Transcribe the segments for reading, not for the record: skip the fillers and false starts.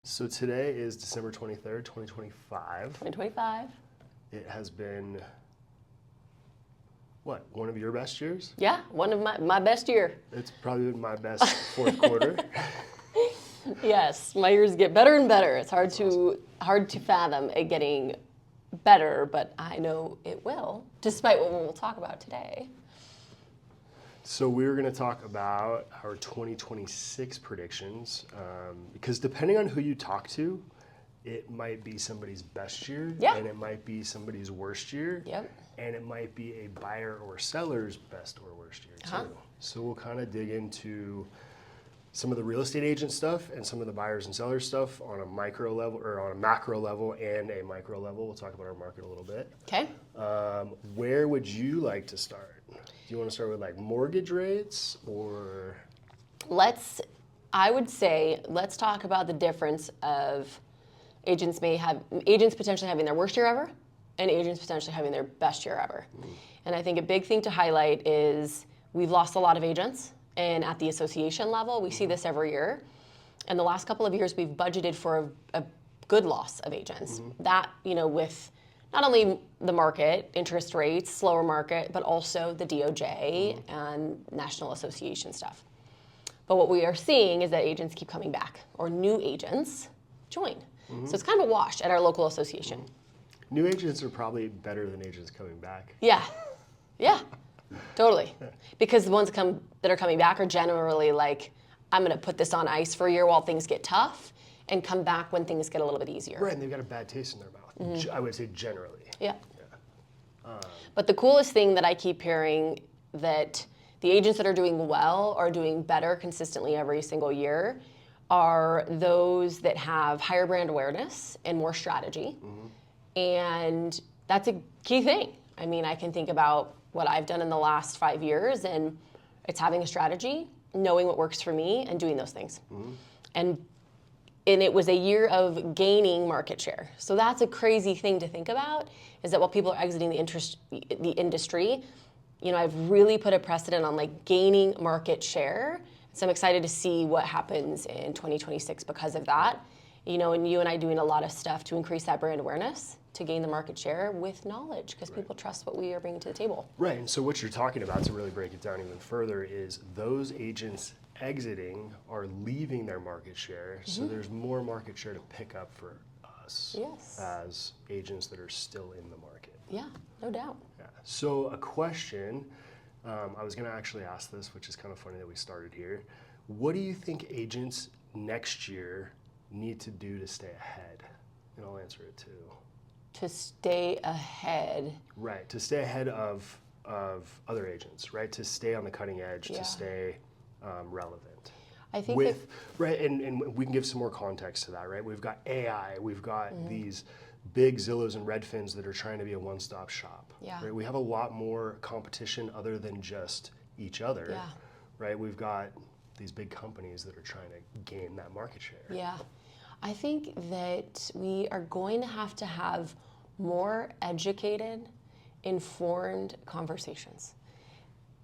So today is December 23rd, 2025. 2025. It has been, what, one of your best years? Yeah, one of my best year. It's probably been my best fourth quarter. Yes, my years get better and better. It's hard to fathom it getting better, but I know it will, despite what we'll talk about today. So we're going to talk about our 2026 predictions, because depending on who you talk to, it might be somebody's best year, Yeah. and it might be somebody's worst year, Yep. and it might be a buyer or seller's best or worst year too. Uh-huh. So we'll kind of dig into some of the real estate agent stuff and some of the buyers and sellers stuff on a micro level or on a macro level and a micro level. We'll talk about our market a little bit. Okay. Where would you like to start? Do you want to start with like mortgage rates or? I would say, let's talk about the difference of agents potentially having their worst year ever and agents potentially having their best year ever. And I think a big thing to highlight is we've lost a lot of agents, and at the association level, we see this every year. And the last couple of years, we've budgeted for a good loss of agents. That, with not only the market, interest rates, slower market, but also the DOJ and National Association stuff. But what we are seeing is that agents keep coming back, or new agents join. So it's kind of a wash at our local association. New agents are probably better than agents coming back. Yeah, totally. Because the ones that are coming back are generally like, I'm going to put this on ice for a year while things get tough, and come back when things get a little bit easier. Right, and they've got a bad taste in their mouth. I would say generally. Yeah. But the coolest thing that I keep hearing, that the agents that are doing well are doing better consistently every single year, are those that have higher brand awareness and more strategy. And that's a key thing. I mean, I can think about what I've done in the last 5 years, and it's having a strategy, knowing what works for me, and doing those things. And it was a year of gaining market share. So that's a crazy thing to think about, is that while people are exiting the industry, I've really put a precedent on like gaining market share. So I'm excited to see what happens in 2026 because of that. And you and I doing a lot of stuff to increase that brand awareness, to gain the market share with knowledge, because people trust what we are bringing to the table. Right, and so what you're talking about, to really break it down even further, is those agents exiting are leaving their market share, so there's more market share to pick up for us as agents that are still in the market. Yeah, no doubt. Yeah. So a question, I was going to actually ask this, which is kind of funny that we started here. What do you think agents next year need to do to stay ahead? And I'll answer it too. To stay ahead. Right, to stay ahead of other agents, right? To stay on the cutting edge, to stay relevant. I think right, and we can give some more context to that, right? We've got AI, we've got these big Zillows and Redfins that are trying to be a one-stop shop. Yeah. Right? We have a lot more competition other than just each other. Yeah. Right? We've got these big companies that are trying to gain that market share. Yeah. I think that we are going to have more educated, informed conversations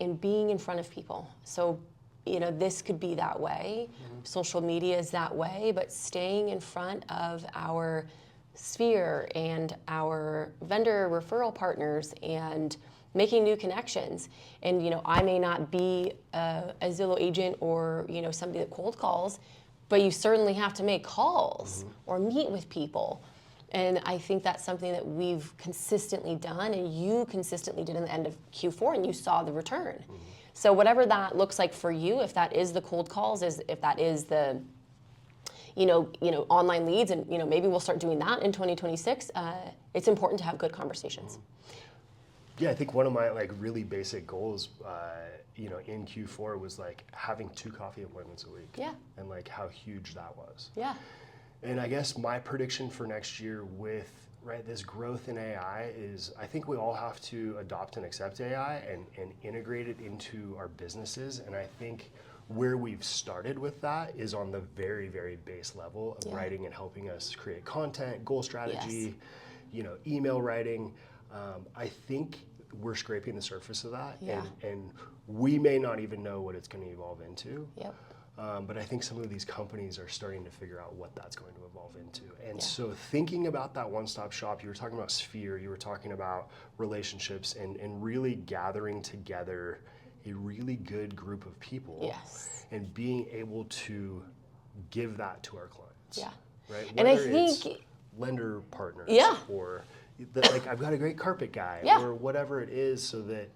and being in front of people. So, this could be that way. Social media is that way, but staying in front of our sphere and our vendor referral partners and making new connections. And, I may not be a Zillow agent or, somebody that cold calls, but you certainly have to make calls or meet with people. And I think that's something that we've consistently done, and you consistently did in the end of Q4, and you saw the return. So whatever that looks like for you, if that is the cold calls, if that is the online leads, and maybe we'll start doing that in 2026. It's important to have good conversations. Yeah, I think one of my really basic goals, in Q4 was having 2 coffee appointments a week. Yeah. And how huge that was. Yeah. And I guess my prediction for next year with this growth in AI is, I think we all have to adopt and accept AI and integrate it into our businesses. And I think where we've started with that is on the very, very base level of writing and helping us create content, goal strategy, email writing. I think we're scraping the surface of that, and we may not even know what it's going to evolve into. Yep. But I think some of these companies are starting to figure out what that's going to evolve into. And so thinking about that one-stop shop, you were talking about Sphere, you were talking about relationships, and really gathering together a really good group of people. Yes. And being able to give that to our clients. Yeah. Right? And I Whether think it's lender partners or like I've got a great carpet guy or whatever it is, so that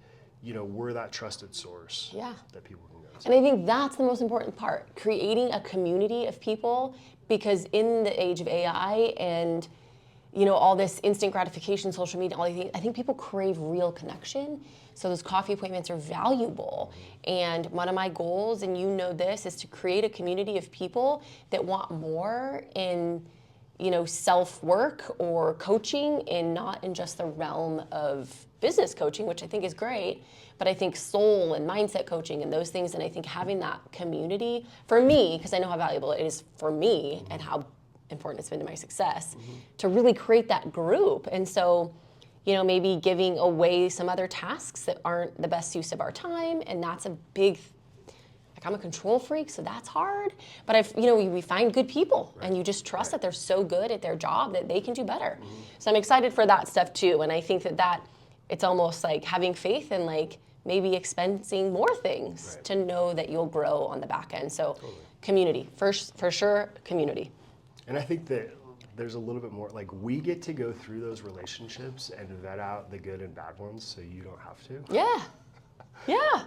we're that trusted source that people can go to. And I think that's the most important part, creating a community of people, because in the age of AI and all this instant gratification, social media, all these things, I think people crave real connection. So those coffee appointments are valuable. And one of my goals, and this, is to create a community of people that want more in self-work or coaching, and not in just the realm of business coaching, which I think is great, but I think soul and mindset coaching and those things. And I think having that community for me, because I know how valuable it is for me and how important it's been to my success, to really create that group. And so, maybe giving away some other tasks that aren't the best use of our time. And that's a big, I'm a control freak, so that's hard. But we find good people, and you just trust that they're so good at their job that they can do better. So I'm excited for that stuff too. And I think that it's almost like having faith and like maybe expensing more things to know that you'll grow on the back end. So community, first, for sure, community. And I think that there's a little bit more, like, we get to go through those relationships and vet out the good and bad ones, so you don't have to. Yeah.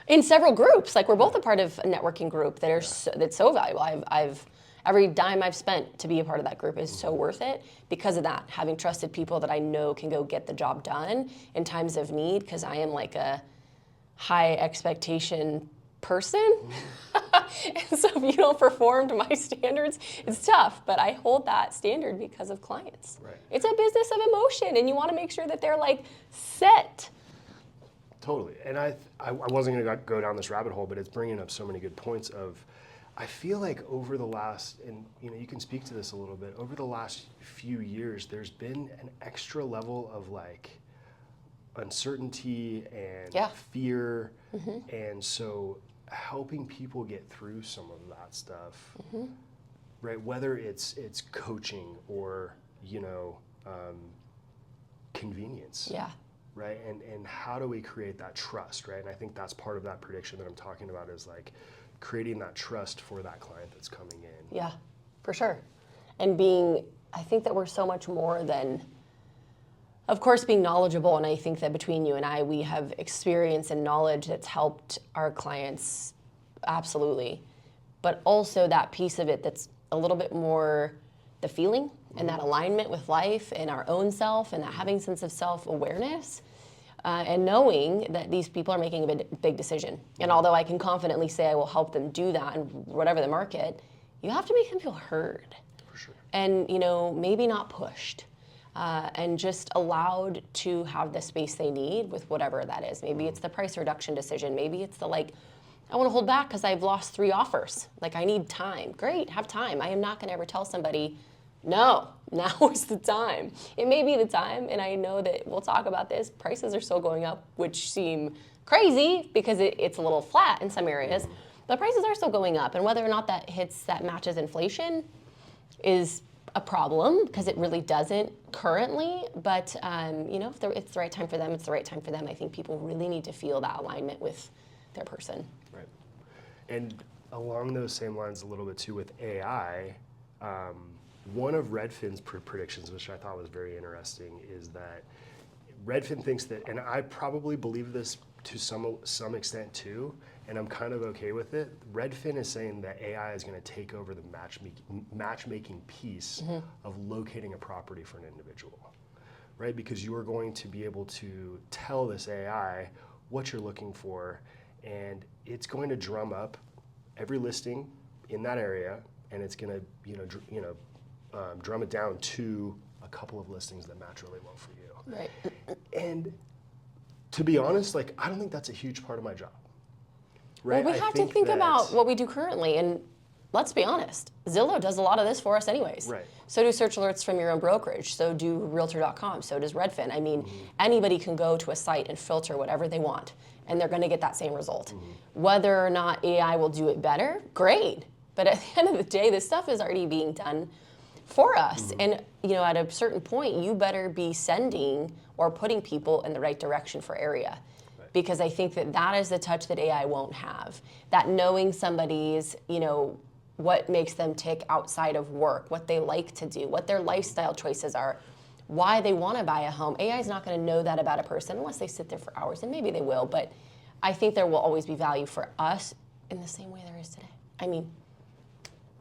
In several groups, like we're both a part of a networking group that's so valuable. I've every dime I've spent to be a part of that group is so worth it because of that, having trusted people that I know can go get the job done in times of need, because I am like a high expectation person. And so if you don't perform to my standards, it's tough, but I hold that standard because of clients. It's a business of emotion, and you want to make sure that they're like set. Totally. And I wasn't going to go down this rabbit hole, but it's bringing up so many good points of, I feel like over the last, and you can speak to this a little bit, over the last few years, there's been an extra level of like uncertainty and fear. And so helping people get through some of that stuff, right? Whether it's coaching or, convenience. Right? And how do we create that trust, right? And I think that's part of that prediction that I'm talking about, is like creating that trust for that client that's coming in. Yeah, for sure. And I think that we're so much more than, of course, being knowledgeable. And I think that between you and I, we have experience and knowledge that's helped our clients, absolutely. But also that piece of it that's a little bit more the feeling and that alignment with life and our own self, and that having sense of self-awareness, and knowing that these people are making a big decision. And although I can confidently say I will help them do that in whatever the market, you have to make them feel heard. For sure. And maybe not pushed, and just allowed to have the space they need with whatever that is. Maybe it's the price reduction decision. Maybe it's the I want to hold back because I've lost 3 offers. Like, I need time. Great, have time. I am not going to ever tell somebody, no, now is the time. It may be the time, and I know that we'll talk about this. Prices are still going up, which seem crazy because it's a little flat in some areas. But prices are still going up, and whether or not that matches inflation is a problem, because it really doesn't currently. But if it's the right time for them, it's the right time for them. I think people really need to feel that alignment with their person. Right. And along those same lines a little bit too with AI, one of Redfin's predictions, which I thought was very interesting, is that Redfin thinks that, and I probably believe this to some extent too, and I'm kind of okay with it. Redfin is saying that AI is going to take over the matchmaking piece of locating a property for an individual, right? Because you are going to be able to tell this AI what you're looking for, and it's going to drum up every listing in that area, and it's going to drum it down to a couple of listings that match really well for you. Right. And to be honest, I don't think that's a huge part of my job. Right? Well, we have to think about what we do currently, and let's be honest, Zillow does a lot of this for us anyways. Right. So do search alerts from your own brokerage, so do Realtor.com, so does Redfin. I mean, anybody can go to a site and filter whatever they want. and they're going to get that same result. Whether or not AI will do it better, great. But at the end of the day, this stuff is already being done for us. And at a certain point, you better be sending or putting people in the right direction for area. Right. Because I think that is the touch that AI won't have. That knowing somebody's, what makes them tick outside of work, what they like to do, what their lifestyle choices are, why they want to buy a home. AI is not going to know that about a person unless they sit there for hours, and maybe they will, but I think there will always be value for us in the same way there is today. I mean,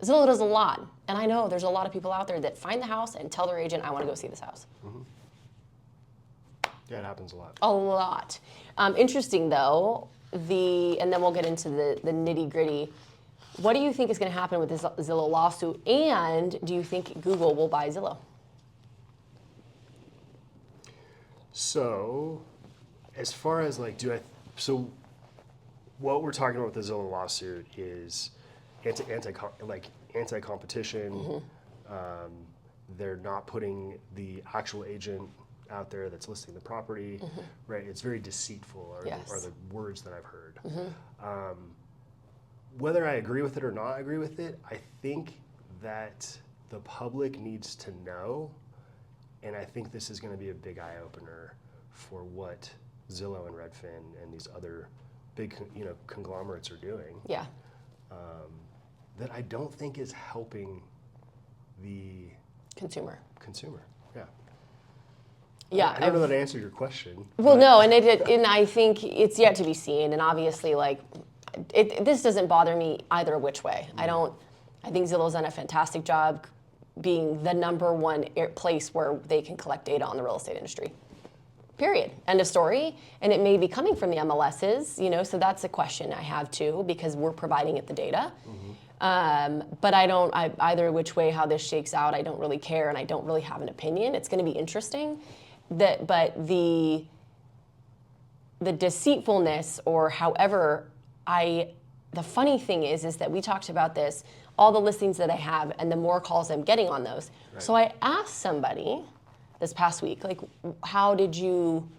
Zillow does a lot, and I know there's a lot of people out there that find the house and tell their agent, I want to go see this house. Yeah, it happens a lot. A lot. Interesting though, and then we'll get into the nitty gritty. What do you think is going to happen with this Zillow lawsuit, and do you think Google will buy Zillow? So, as far as so what we're talking about with the Zillow lawsuit is anti-competition. They're not putting the actual agent out there that's listing the property, right? It's very deceitful, are the words that I've heard. Whether I agree with it or not agree with it, I think that the public needs to know, and I think this is going to be a big eye-opener for what Zillow and Redfin and these other big conglomerates are doing. Yeah. That I don't think is helping the consumer. Yeah. Yeah. I don't know that answered your question. Well, no, and I think it's yet to be seen, and obviously, this doesn't bother me either which way. I think Zillow's done a fantastic job being the number one place where they can collect data on the real estate industry. Period. End of story. And it may be coming from the MLSs, so that's a question I have too, because we're providing it the data. But either which way how this shakes out, I don't really care, and I don't really have an opinion. It's going to be interesting. But the deceitfulness, or however, the funny thing is that we talked about this, all the listings that I have and the more calls I'm getting on those. Right. So I asked somebody this past week, how did you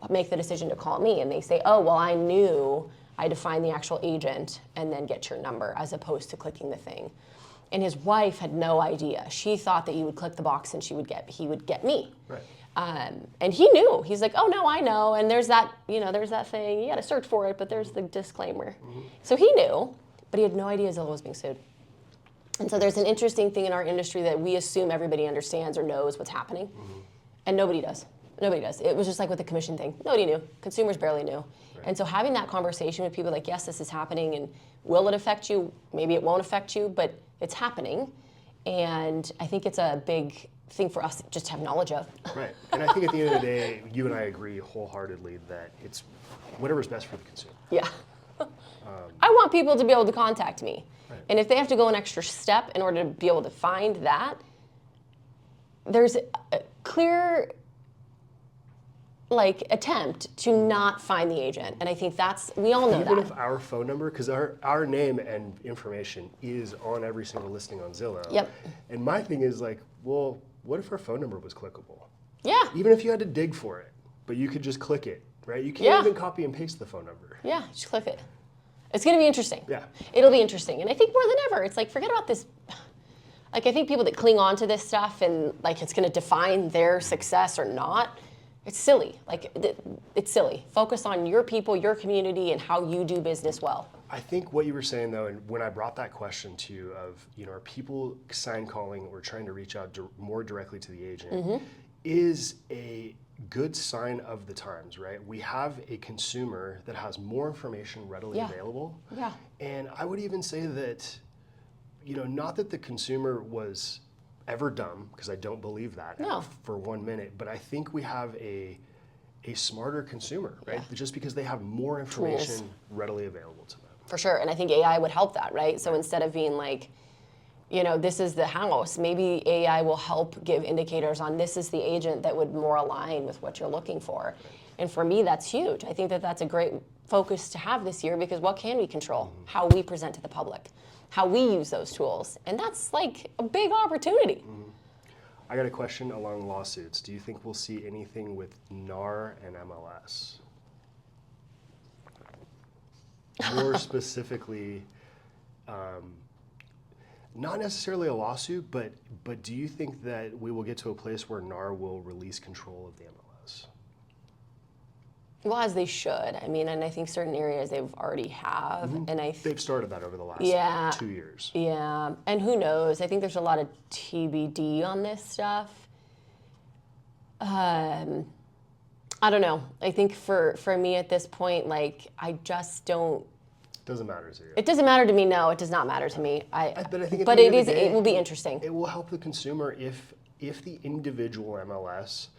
make the decision to call me? And they say, oh, well, I knew I had to find the actual agent and then get your number as opposed to clicking the thing. And his wife had no idea. She thought that you would click the box and he would get me. Right. And he knew. He's like, oh no, I know. And there's that thing. You got to search for it, but there's the disclaimer. So he knew, but he had no idea Zillow was being sued. And so there's an interesting thing in our industry that we assume everybody understands or knows what's happening, and nobody does. Nobody does. It was just like with the commission thing. Nobody knew. Consumers barely knew. Right. And so having that conversation with people like, yes, this is happening, and will it affect you? Maybe it won't affect you, but it's happening. And I think it's a big thing for us just to have knowledge of. Right. And I think at the end of the day, you and I agree wholeheartedly that it's whatever's best for the consumer. Yeah. I want people to be able to contact me. Right. And if they have to go an extra step in order to be able to find that, there's a clear attempt to not find the agent. And I think we all know that. Even if our phone number, because our name and information is on every single listing on Zillow. Yep. And my thing is well, what if our phone number was clickable? Yeah. Even if you had to dig for it, but you could just click it, right? You can't even copy and paste the phone number. Yeah, just click it. It's going to be interesting. Yeah. It'll be interesting. And I think more than ever, it's forget about this. I think people that cling on to this stuff and it's going to define their success or not, it's silly. It's silly. Focus on your people, your community, and how you do business well. I think what you were saying though, and when I brought that question to you of, are people sign calling or trying to reach out more directly to the agent, is a good sign of the times, right? We have a consumer that has more information readily available. Yeah. And I would even say that, not that the consumer was ever dumb, because I don't believe that for 1 minute, but I think we have a smarter consumer, right? Yeah. Just because they have more information readily available to them. For sure, and I think AI would help that, right? So instead of being this is the house, maybe AI will help give indicators on this is the agent that would more align with what you're looking for. And for me, that's huge. I think that that's a great focus to have this year, because what can we control? How we present to the public, how we use those tools. And that's a big opportunity. I got a question along lawsuits. Do you think we'll see anything with NAR and MLS? more specifically, not necessarily a lawsuit, but do you think that we will get to a place where NAR will release control of the MLS? Well, as they should. I mean, and I think certain areas they've already have, and They've started that over the last 2 years. Yeah, and who knows? I think there's a lot of TBD on this stuff. I don't know. I think for me at this point, like, I just don't. Doesn't matter to you. It doesn't matter to me. No, it does not matter to me. But I think. But it is. It will be interesting. It will help the consumer if the individual MLS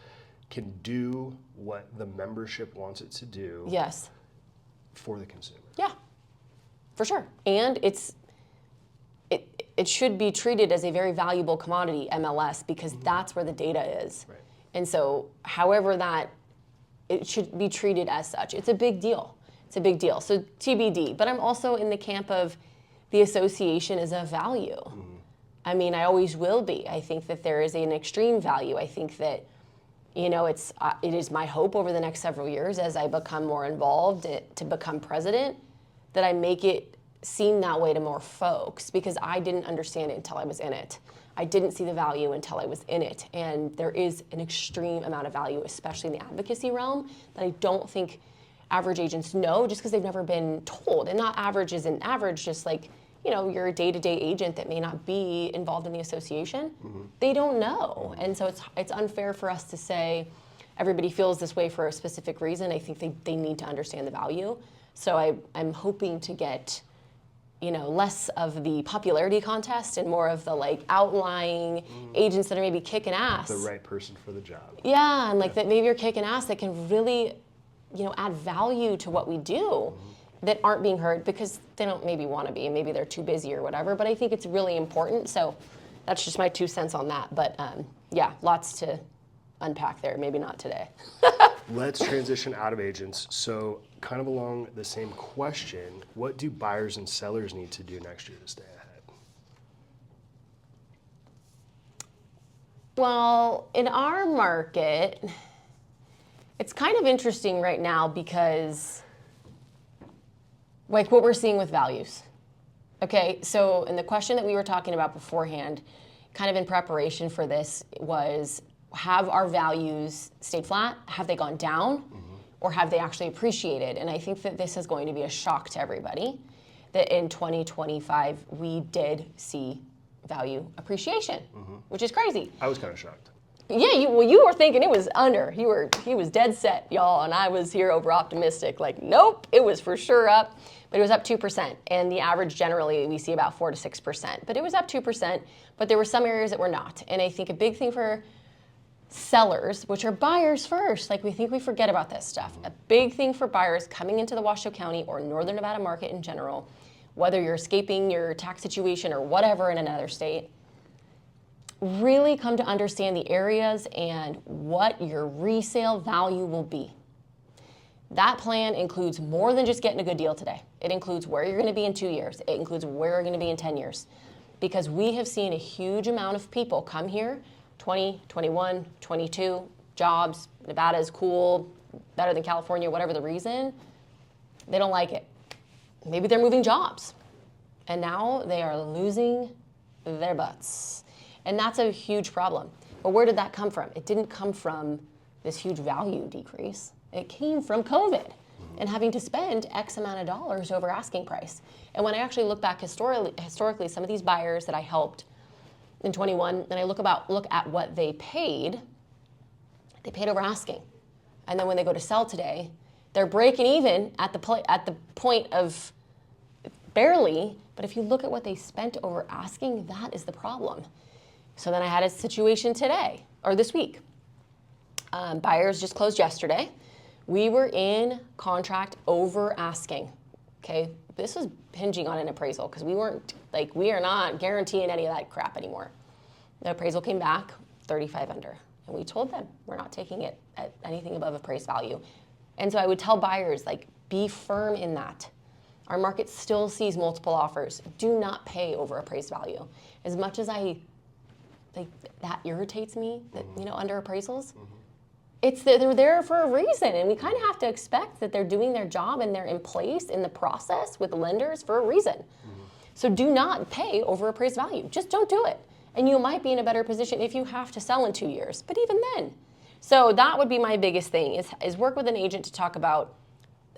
can do what the membership wants it to do. Yes. For the consumer. Yeah, for sure. And it should be treated as a very valuable commodity, MLS, because that's where the data is. Right. And so, however it should be treated as such. It's a big deal. It's a big deal. So TBD. But I'm also in the camp of the association is a value. I mean, I always will be. I think that there is an extreme value. I think that, you know, it is my hope over the next several years as I become more involved to become president, that I make it seem that way to more folks, because I didn't understand it until I was in it. I didn't see the value until I was in it. And there is an extreme amount of value, especially in the advocacy realm, that I don't think average agents know just because they've never been told. And not average isn't average, just like, you know, you're a day-to-day agent that may not be involved in the association. They don't know. And so it's unfair for us to say everybody feels this way for a specific reason. I think they need to understand the value. So I'm hoping to get, you know, less of the popularity contest and more of the like outlying agents that are maybe kicking ass. The right person for the job. Yeah, and like that maybe you're kicking ass that can really, you know, add value to what we do that aren't being heard because they don't maybe want to be, and maybe they're too busy or whatever. But I think it's really important. So that's just my 2 cents on that. But yeah, lots to unpack there. Maybe not today. Let's transition out of agents. So kind of along the same question, what do buyers and sellers need to do next year to stay ahead? Well, in our market, it's kind of interesting right now because like what we're seeing with values. Okay, so in the question that we were talking about beforehand, kind of in preparation for this, was have our values stayed flat? Have they gone down? Or have they actually appreciated? And I think that this is going to be a shock to everybody, that in 2025, we did see value appreciation, which is crazy. I was kind of shocked. Yeah, you were thinking it was under. He was dead set, y'all, and I was here over optimistic. Like, nope, it was for sure up, but it was up 2%. And the average generally we see about 4 to 6%, but it was up 2%. But there were some areas that were not. And I think a big thing for sellers, which are buyers first, like we think we forget about this stuff. A big thing for buyers coming into the Washoe County or Northern Nevada market in general, whether you're escaping your tax situation or whatever in another state, really come to understand the areas and what your resale value will be. That plan includes more than just getting a good deal today. It includes where you're going to be in 2 years. It includes where you're going to be in 10 years. Because we have seen a huge amount of people come here, 20, 21, 22, jobs, Nevada is cool, better than California, whatever the reason, they don't like it. Maybe they're moving jobs. And now they are losing their butts. And that's a huge problem. But where did that come from? It didn't come from this huge value decrease. It came from COVID and having to spend X amount of dollars over asking price. And when I actually look back historically, some of these buyers that I helped in 21, and I look at what they paid over asking. And then when they go to sell today, they're breaking even at the point of barely, but if you look at what they spent over asking, that is the problem. So then I had a situation today, or this week. Buyers just closed yesterday. We were in contract over asking, okay? This was hinging on an appraisal because we are not guaranteeing any of that crap anymore. The appraisal came back 35 under, and we told them we're not taking it at anything above appraised value. And so I would tell buyers, like, be firm in that. Our market still sees multiple offers. Do not pay over appraised value. As much as that irritates me, that, under appraisals, they're there for a reason, and we kind of have to expect that they're doing their job and they're in place in the process with lenders for a reason. So do not pay over appraised value. Just don't do it. And you might be in a better position if you have to sell in 2 years, but even then. So that would be my biggest thing is work with an agent to talk about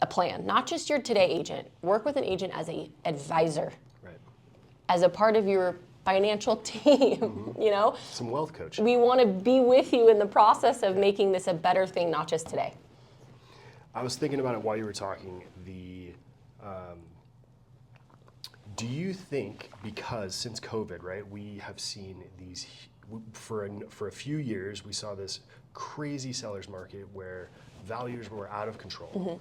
a plan, not just your today agent. Work with an agent as an advisor, right, as a part of your financial team, you know? Some wealth coaching. We want to be with you in the process of making this a better thing, not just today. I was thinking about it while you were talking. Do you think, because since COVID, right, we have seen these, for a few years, we saw this crazy seller's market where values were out of control.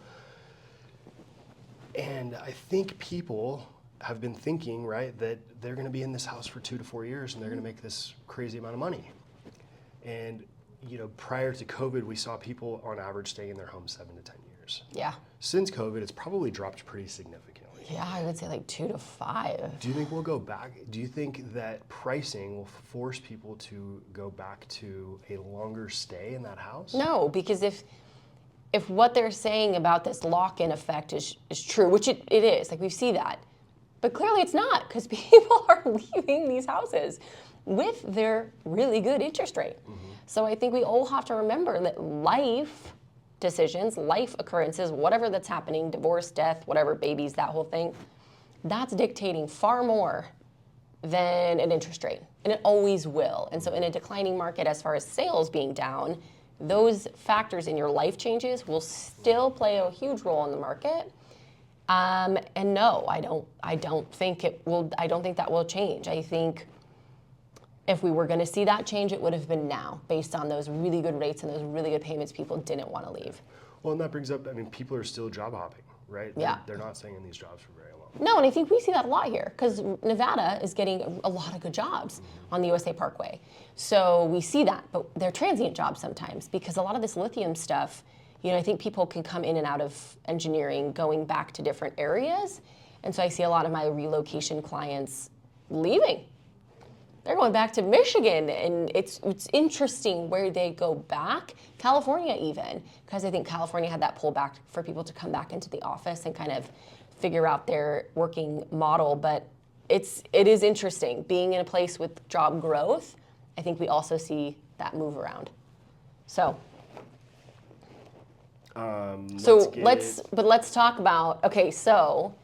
And I think people have been thinking, right, that they're going to be in this house for 2 to 4 years and they're going to make this crazy amount of money. And, you know, prior to COVID, we saw people on average staying in their homes 7 to 10 years. Yeah. Since COVID, it's probably dropped pretty significantly. Yeah, I would say like 2 to 5. Do you think we'll go back? Do you think that pricing will force people to go back to a longer stay in that house? No, because if what they're saying about this lock-in effect is true, which it is, like we see that, but clearly it's not, because people are leaving these houses with their really good interest rate. So I think we all have to remember that life decisions, life occurrences, whatever that's happening, divorce, death, whatever, babies, that whole thing, that's dictating far more than an interest rate. And it always will. And so in a declining market, as far as sales being down, those factors in your life changes will still play a huge role in the market. And no, I don't think that will change. I think if we were going to see that change, it would have been now, based on those really good rates and those really good payments. People didn't want to leave. Well, and that brings up, I mean, people are still job hopping, right? Yeah. They're not staying in these jobs for very long. No, and I think we see that a lot here, because Nevada is getting a lot of good jobs on the USA Parkway. So we see that, but they're transient jobs sometimes, because a lot of this lithium stuff, you know, I think people can come in and out of engineering going back to different areas. And so I see a lot of my relocation clients leaving. They're going back to Michigan, and it's interesting where they go back. California even, because I think California had that pullback for people to come back into the office and kind of figure out their working model. But it is interesting being in a place with job growth. I think we also see that move around. So let's talk about, okay, so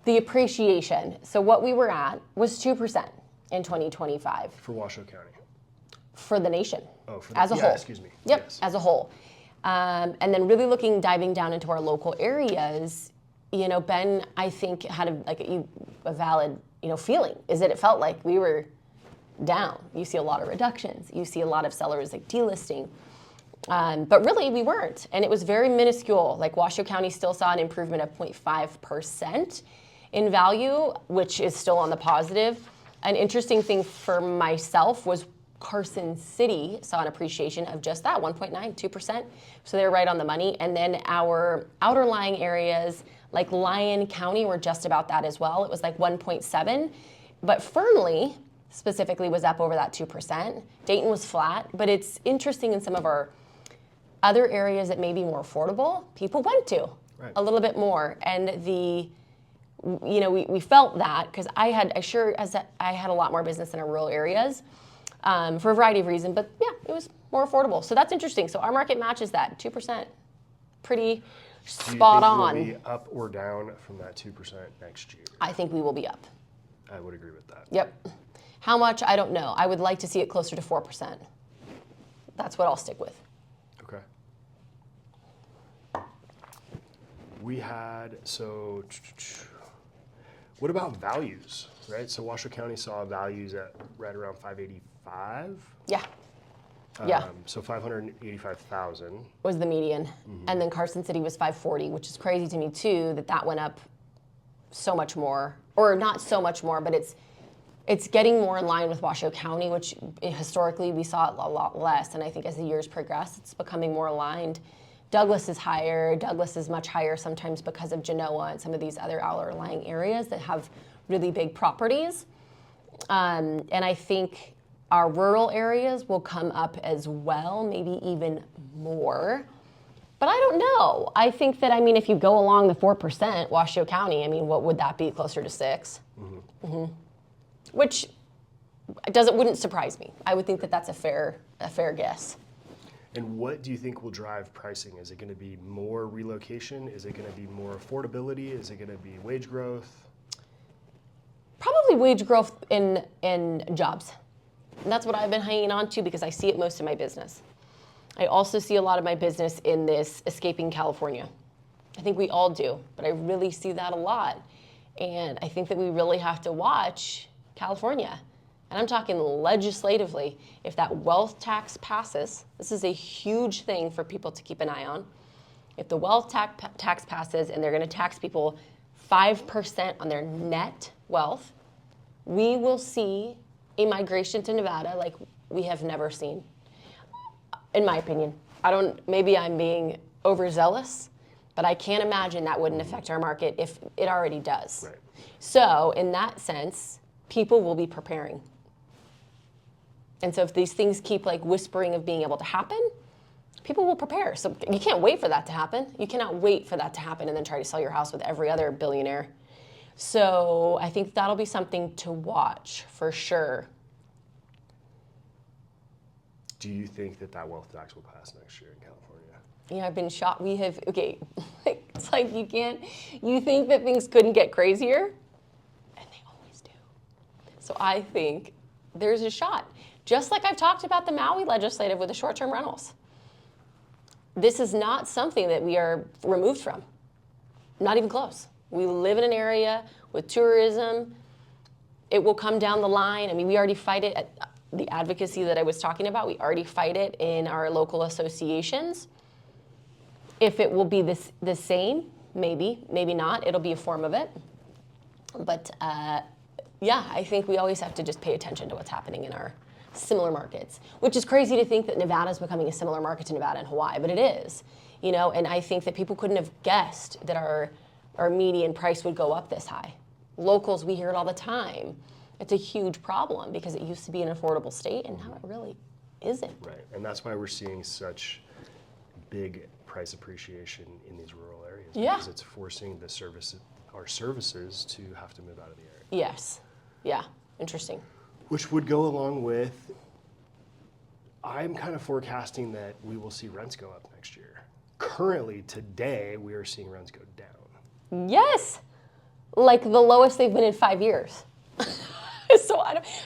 the appreciation. So what we were at was 2%. In 2025. For Washoe County? For the nation. Oh, as a whole. Excuse me. Yep, yes. As a whole. And then really diving down into our local areas, you know, Ben, I think, had a valid, you know, feeling, is that it felt like we were down. You see a lot of reductions. You see a lot of sellers like delisting. But really, we weren't. And it was very minuscule. Like Washoe County still saw an improvement of 0.5% in value, which is still on the positive. An interesting thing for myself was Carson City saw an appreciation of just that, 1.9, 2%. So they're right on the money. And then our outer lying areas, like Lyon County, were just about that as well. It was like 1.7. But Fernley specifically was up over that 2%. Dayton was flat. But it's interesting in some of our other areas that may be more affordable, people went to a little bit more. And you know, we felt that, because I had a lot more business in our rural areas for a variety of reasons, but yeah, it was more affordable. So that's interesting. So our market matches that 2%, pretty spot on. Do you think we'll be up or down from that 2% next year? I think we will be up. I would agree with that. Yep. How much? I don't know. I would like to see it closer to 4%. That's what I'll stick with. Okay. We had, what about values, right? So Washoe County saw values at right around 585. Yeah. Yeah. So 585,000 was the median, and then Carson City was 540, which is crazy to me too. That went up so much more, or not so much more, but it's getting more in line with Washoe County, which historically we saw it a lot less, and I think as the years progress, it's becoming more aligned. Douglas is higher. Douglas is much higher sometimes because of Genoa and some of these other outer-lying areas that have really big properties. And I think Our rural areas will come up as well, maybe even more. But I don't know. I think that, I mean, if you go along the 4%, Washoe County, I mean, what would that be? Closer to 6? Which wouldn't surprise me. I would think that that's a fair guess. And what do you think will drive pricing? Is it going to be more relocation? Is it going to be more affordability? Is it going to be wage growth? Probably wage growth in jobs. And that's what I've been hanging on to because I see it most in my business. I also see a lot of my business in this escaping California. I think we all do, but I really see that a lot. And I think that we really have to watch California. And I'm talking legislatively. If that wealth tax passes, this is a huge thing for people to keep an eye on. If the wealth tax passes and they're going to tax people 5% on their net wealth, we will see a migration to Nevada like we have never seen, in my opinion. Maybe I'm being overzealous, but I can't imagine that wouldn't affect our market if it already does. Right. So in that sense, people will be preparing. And so if these things keep like whispering of being able to happen, people will prepare. So you can't wait for that to happen. You cannot wait for that to happen and then try to sell your house with every other billionaire. So I think that'll be something to watch for sure. Do you think that wealth tax will pass next year in California? Yeah, I've been shocked. It's like you think that things couldn't get crazier, and they always do. So I think there's a shot. Just like I've talked about the Maui legislative with the short-term rentals. This is not something that we are removed from. Not even close. We live in an area with tourism. It will come down the line. I mean, we already fight it at the advocacy that I was talking about. We already fight it in our local associations. If it will be the same, maybe not. It'll be a form of it. But yeah, I think we always have to just pay attention to what's happening in our similar markets, which is crazy to think that Nevada is becoming a similar market to Nevada and Hawaii, but it is, and I think that people couldn't have guessed that our median price would go up this high. Locals, we hear it all the time. It's a huge problem because it used to be an affordable state and now it really isn't. Right, and that's why we're seeing such big price appreciation in these rural areas. Yeah. Because it's forcing our services to have to move out of the area. Yes, yeah, interesting. Which would go along with, I'm kind of forecasting that we will see rents go up next year. Currently, today, we are seeing rents go down. Yes, like the lowest they've been in 5 years.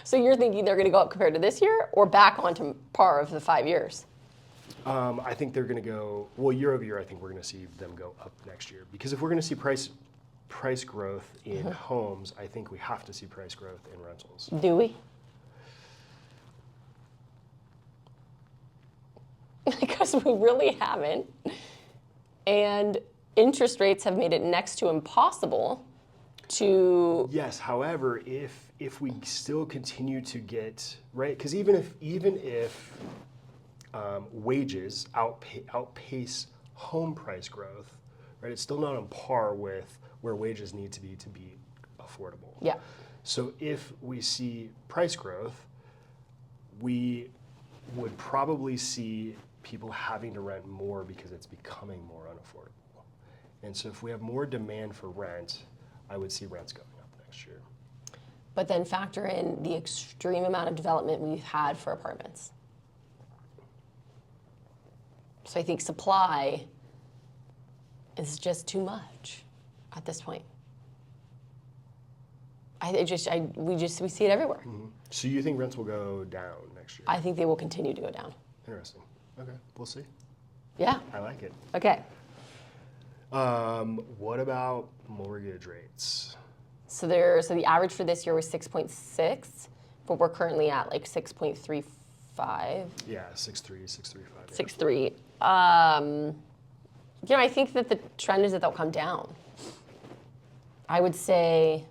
So you're thinking they're going to go up compared to this year or back onto par of the 5 years? I think they're going to go, well, year over year, I think we're going to see them go up next year. Because if we're going to see price growth in homes, I think we have to see price growth in rentals. Do we? Because we really haven't. And interest rates have made it next to impossible to... Yes, however, if we still continue to get, right, because even if wages outpace home price growth, right, it's still not on par with where wages need to be affordable. Yeah. So if we see price growth, we would probably see people having to rent more because it's becoming more unaffordable. And so if we have more demand for rent, I would see rents going up next year. But then factor in the extreme amount of development we've had for apartments. So I think supply is just too much at this point. We see it everywhere. Mm-hmm. So you think rents will go down next year? I think they will continue to go down. Interesting. Okay, we'll see. Yeah. I like it. Okay. What about mortgage rates? So the average for this year was 6.6, but we're currently at like 6.35. Yeah, 6.3, 6.35. 6.3. I think that the trend is that they'll come down. I would say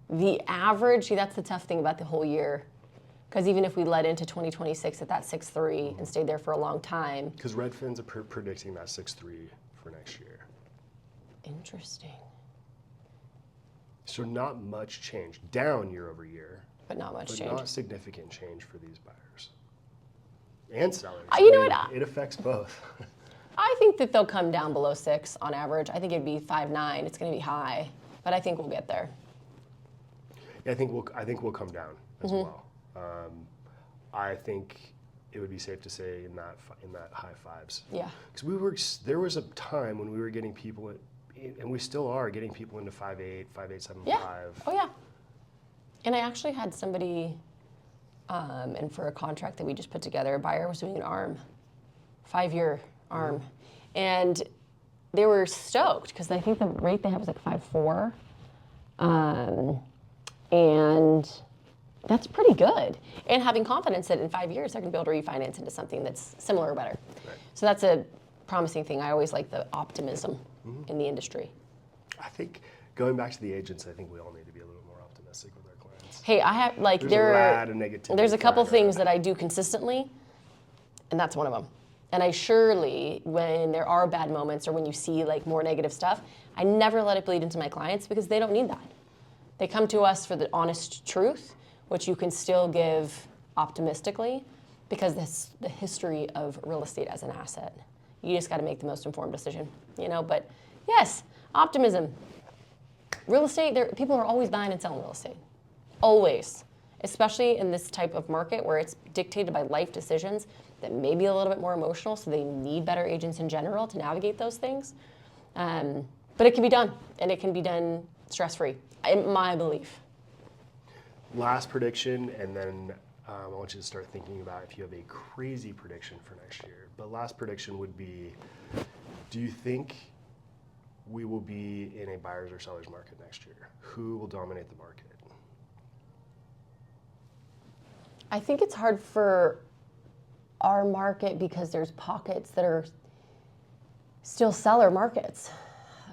the average, that's the tough thing about the whole year. Because even if we led into 2026 at that 6.3 and stayed there for a long time. Because Redfin's predicting that 6.3 for next year. Interesting. So not much change. Down year over year, But not much but change. not significant change for these buyers and sellers. You know what? It affects both. I think that they'll come down below 6 on average. I think it'd be 5.9. It's going to be high, but I think we'll get there. Yeah, I think we'll come down as well. I think it would be safe to say in that high 5s. Yeah. Because there was a time when we were getting people, and we still are getting people into 5.8, 5.875. Yeah. Oh yeah. And I actually had somebody, and for a contract that we just put together, a buyer was doing an ARM, 5-year ARM, and they were stoked because I think the rate they have is like 5.4, and that's pretty good. And having confidence that in 5 years they're going to be able to refinance into something that's similar or better. Right. So that's a promising thing. I always like the optimism in the industry. I think going back to the agents, I think we all need to be a little more optimistic with our clients. Hey, I have like There's a lot of negativity there's a couple flying things that I do consistently, and that's one of them. And I surely, when there are bad moments or when you see like more negative stuff, I never let it bleed into my clients because they don't need that. They come to us for the honest truth, which you can still give optimistically because that's the history of real estate as an asset. You just got to make the most informed decision, but yes, optimism. Real estate, people are always buying and selling real estate. Always. Especially in this type of market where it's dictated by life decisions that may be a little bit more emotional, so they need better agents in general to navigate those things. But it can be done, and it can be done stress-free, in my belief. Last prediction, and then I want you to start thinking about if you have a crazy prediction for next year. But last prediction would be, do you think we will be in a buyer's or seller's market next year? Who will dominate the market? I think it's hard for our market because there's pockets that are still seller markets.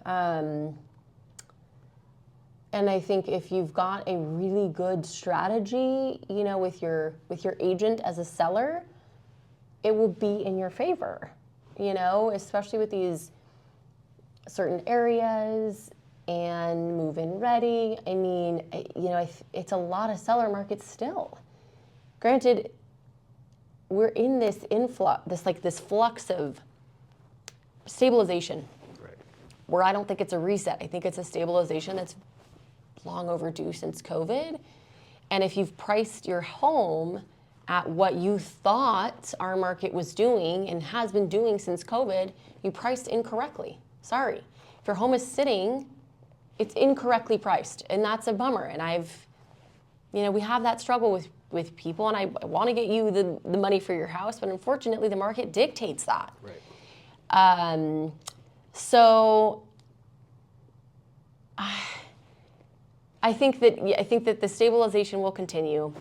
And I think if you've got a really good strategy, with your agent as a seller, it will be in your favor, especially with these certain areas and move-in ready. I mean, it's a lot of seller markets still. Granted, we're in this influx, this flux of stabilization, Right. where I don't think it's a reset. I think it's a stabilization that's long overdue since COVID. And if you've priced your home at what you thought our market was doing and has been doing since COVID, you priced incorrectly. Sorry. If your home is sitting, it's incorrectly priced, and that's a bummer. And we have that struggle with people, and I want to get you the money for your house, but unfortunately the market dictates that. Right. So I think that the stabilization will continue.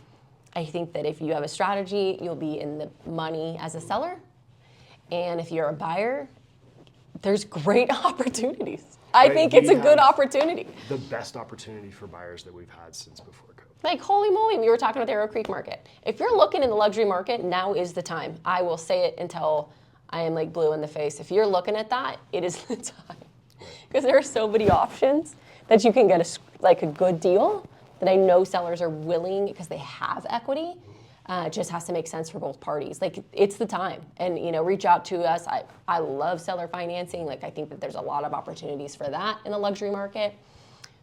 I think that if you have a strategy, you'll be in the money as a seller. And if you're a buyer, there's great opportunities. I think it's a good opportunity. The best opportunity for buyers that we've had since before COVID. Like, holy moly, we were talking about the Arrow Creek market. If you're looking in the luxury market, now is the time. I will say it until I am like blue in the face. If you're looking at that, it is the time. Because there are so many options that you can get a good deal that I know sellers are willing because they have equity. It just has to make sense for both parties. Like, it's the time. And, reach out to us. I love seller financing. Like, I think that there's a lot of opportunities for that in the luxury market.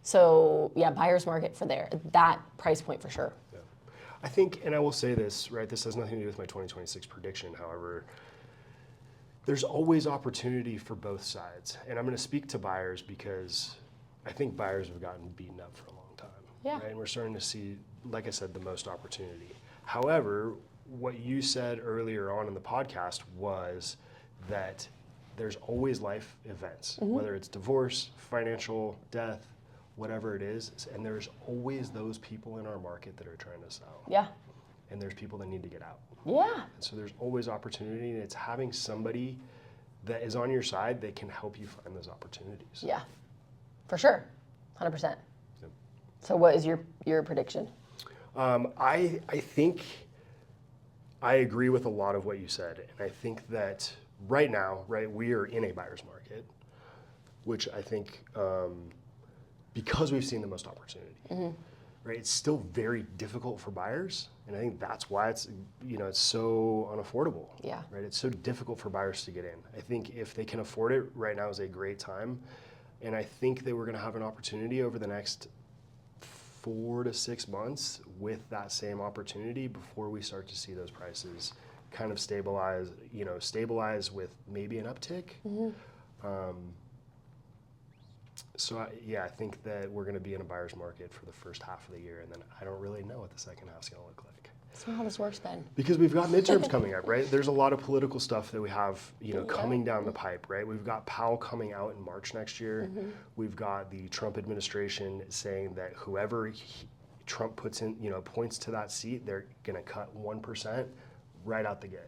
So, yeah, buyer's market for that price point for sure. Yeah. I think, and I will say this, right, this has nothing to do with my 2026 prediction. However, there's always opportunity for both sides. And I'm going to speak to buyers because I think buyers have gotten beaten up for a long time. Yeah. Right? And we're starting to see, like I said, the most opportunity. However, what you said earlier on in the podcast was that there's always life events, whether it's divorce, financial, death, whatever it is, and there's always those people in our market that are trying to sell. Yeah. And there's people that need to get out. Yeah. And so there's always opportunity, and it's having somebody that is on your side that can help you find those opportunities. Yeah, for sure, 100%. Yep. So what is your prediction? I think I agree with a lot of what you said, and I think that right now, we are in a buyer's market, which I think because we've seen the most opportunity. right? It's still very difficult for buyers. And I think that's why it's so unaffordable. Yeah. Right? It's so difficult for buyers to get in. I think if they can afford it, right now is a great time. And I think that we're going to have an opportunity over the next 4 to 6 months with that same opportunity before we start to see those prices kind of stabilize with maybe an uptick. So I think that we're going to be in a buyer's market for the first half of the year, and then I don't really know what the second half's going to look like. That's not how this works, Ben. Because we've got midterms coming up, right? There's a lot of political stuff that we have, coming down the pipe, right? We've got Powell coming out in March next year. We've got the Trump administration saying that whoever Trump puts in, points to that seat, they're going to cut 1% right out the gate.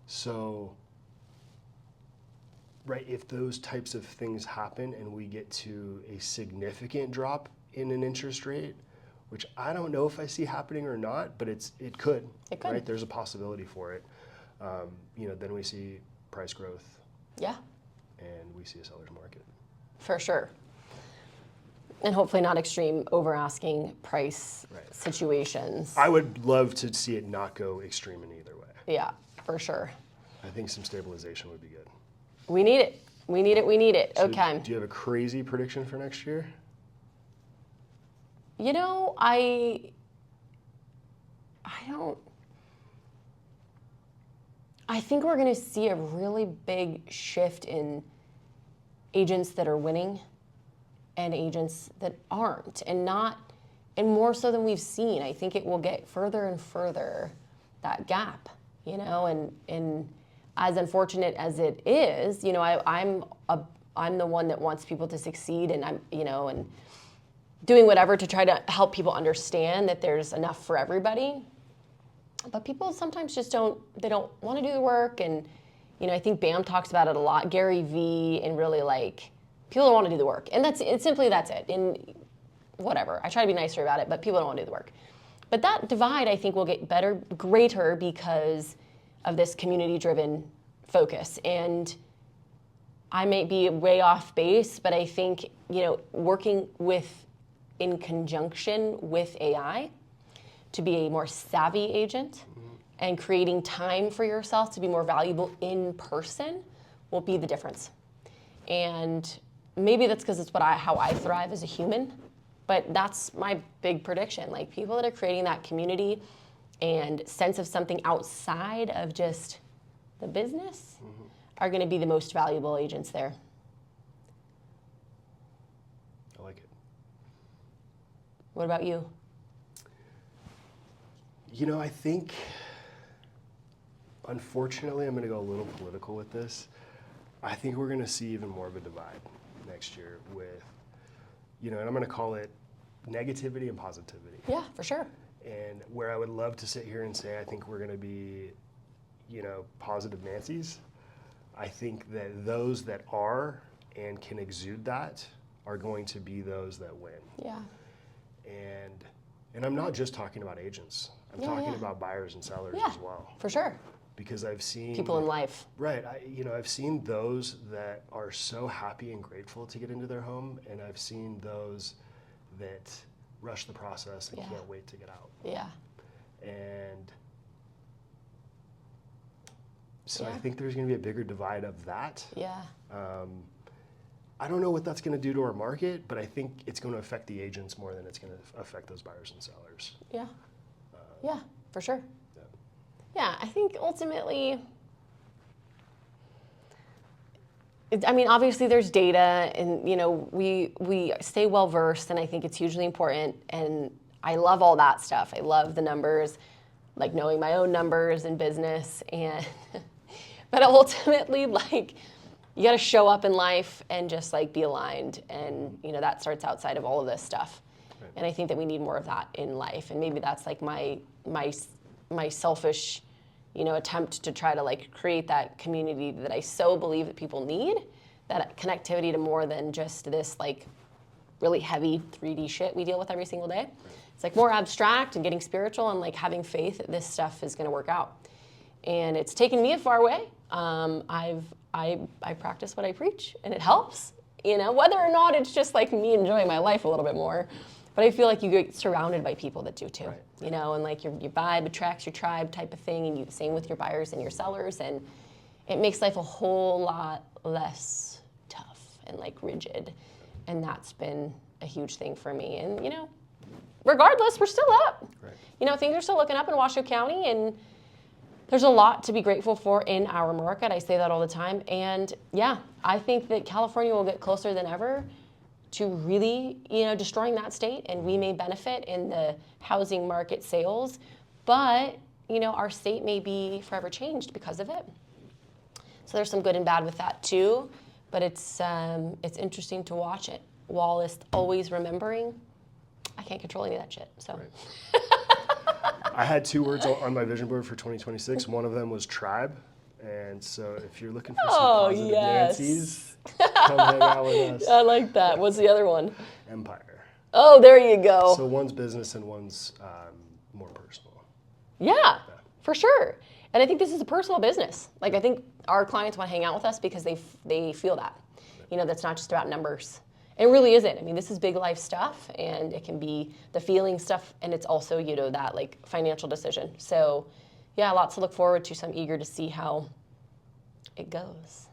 So, right, if those types of things happen and we get to a significant drop in an interest rate, which I don't know if I see happening or not, but it could. It could. Right? There's a possibility for it. Then we see price growth. Yeah. And we see a seller's market. For sure. And hopefully not extreme over-asking price situations. I would love to see it not go extreme in either way. Yeah, for sure. I think some stabilization would be good. We need it. We need it. We need it. So okay. Do you have a crazy prediction for next year? I think we're going to see a really big shift in agents that are winning and agents that aren't, and more so than we've seen. I think it will get further and further, that gap, and as unfortunate as it is, I'm the one that wants people to succeed, and and doing whatever to try to help people understand that there's enough for everybody. But people sometimes just don't want to do the work. And, I think Bam talks about it a lot, Gary Vee, and really people don't want to do the work. And that's it. And whatever, I try to be nicer about it, but people don't want to do the work. But that divide, I think, will get greater because of this community-driven focus. And I may be way off base, but I think, working in conjunction with AI to be a more savvy agent and creating time for yourself to be more valuable in person will be the difference. And maybe that's because it's how I thrive as a human, but that's my big prediction. People that are creating that community and sense of something outside of just the business are going to be the most valuable agents there. I like it. What about you? I think, unfortunately, I'm going to go a little political with this. I think we're going to see even more of a divide next year with, and I'm going to call it negativity and positivity. Yeah, for sure. And where I would love to sit here and say I think we're going to be, positive Nancy's, I think that those that are and can exude that are going to be those that win. Yeah. And I'm not just talking about agents. I'm talking about buyers and sellers as well. For sure. Because I've seen people in life. Right. I've seen those that are so happy and grateful to get into their home, and I've seen those that rush the process and can't wait to get out. Yeah. And so I think there's going to be a bigger divide of that. Yeah. I don't know what that's going to do to our market, but I think it's going to affect the agents more than it's going to affect those buyers and sellers. Yeah. Yeah, for sure. Yeah, I think ultimately, obviously there's data, and we stay well versed, and I think it's hugely important. And I love all that stuff. I love the numbers, knowing my own numbers in business, but ultimately, you got to show up in life and just be aligned, and that starts outside of all of this stuff. Right. And I think that we need more of that in life, and maybe that's my selfish, attempt to try to create that community that I so believe that people need, that connectivity to more than just this really heavy 3D shit we deal with every single day. Right. It's more abstract and getting spiritual and having faith that this stuff is going to work out. And it's taken me a far way. I practice what I preach, and it helps, whether or not it's just me enjoying my life a little bit more. But But I feel like you get surrounded by people that do too, Right. you know, and like your vibe attracts your tribe type of thing, and you same with your buyers and your sellers, and it makes life a whole lot less tough and like rigid, and that's been a huge thing for me. And you know, regardless, we're still up. Right. You know, things are still looking up in Washoe County, and there's a lot to be grateful for in our market. I say that all the time, and yeah, I think that California will get closer than ever to really, you know, destroying that state, and we may benefit in the housing market sales, but, you know, our state may be forever changed because of it. So there's some good and bad with that too, but it's interesting to watch it. Wallace always remembering, I can't control any of that shit, so. Right. I had 2 words on my vision board for 2026. One of them was tribe. And so if you're looking for some positive Nancy's, come hang out with us. I like that. What's the other one? Empire. Oh, there you go. So one's business and one's more personal. Yeah, for sure. And I think this is a personal business. Like, I think our clients want to hang out with us because they feel that. You know, that's not just about numbers. It really isn't. I mean, this is big life stuff, and it can be the feeling stuff, and it's also, you know, that like financial decision. So yeah, lots to look forward to. So I'm eager to see how it goes.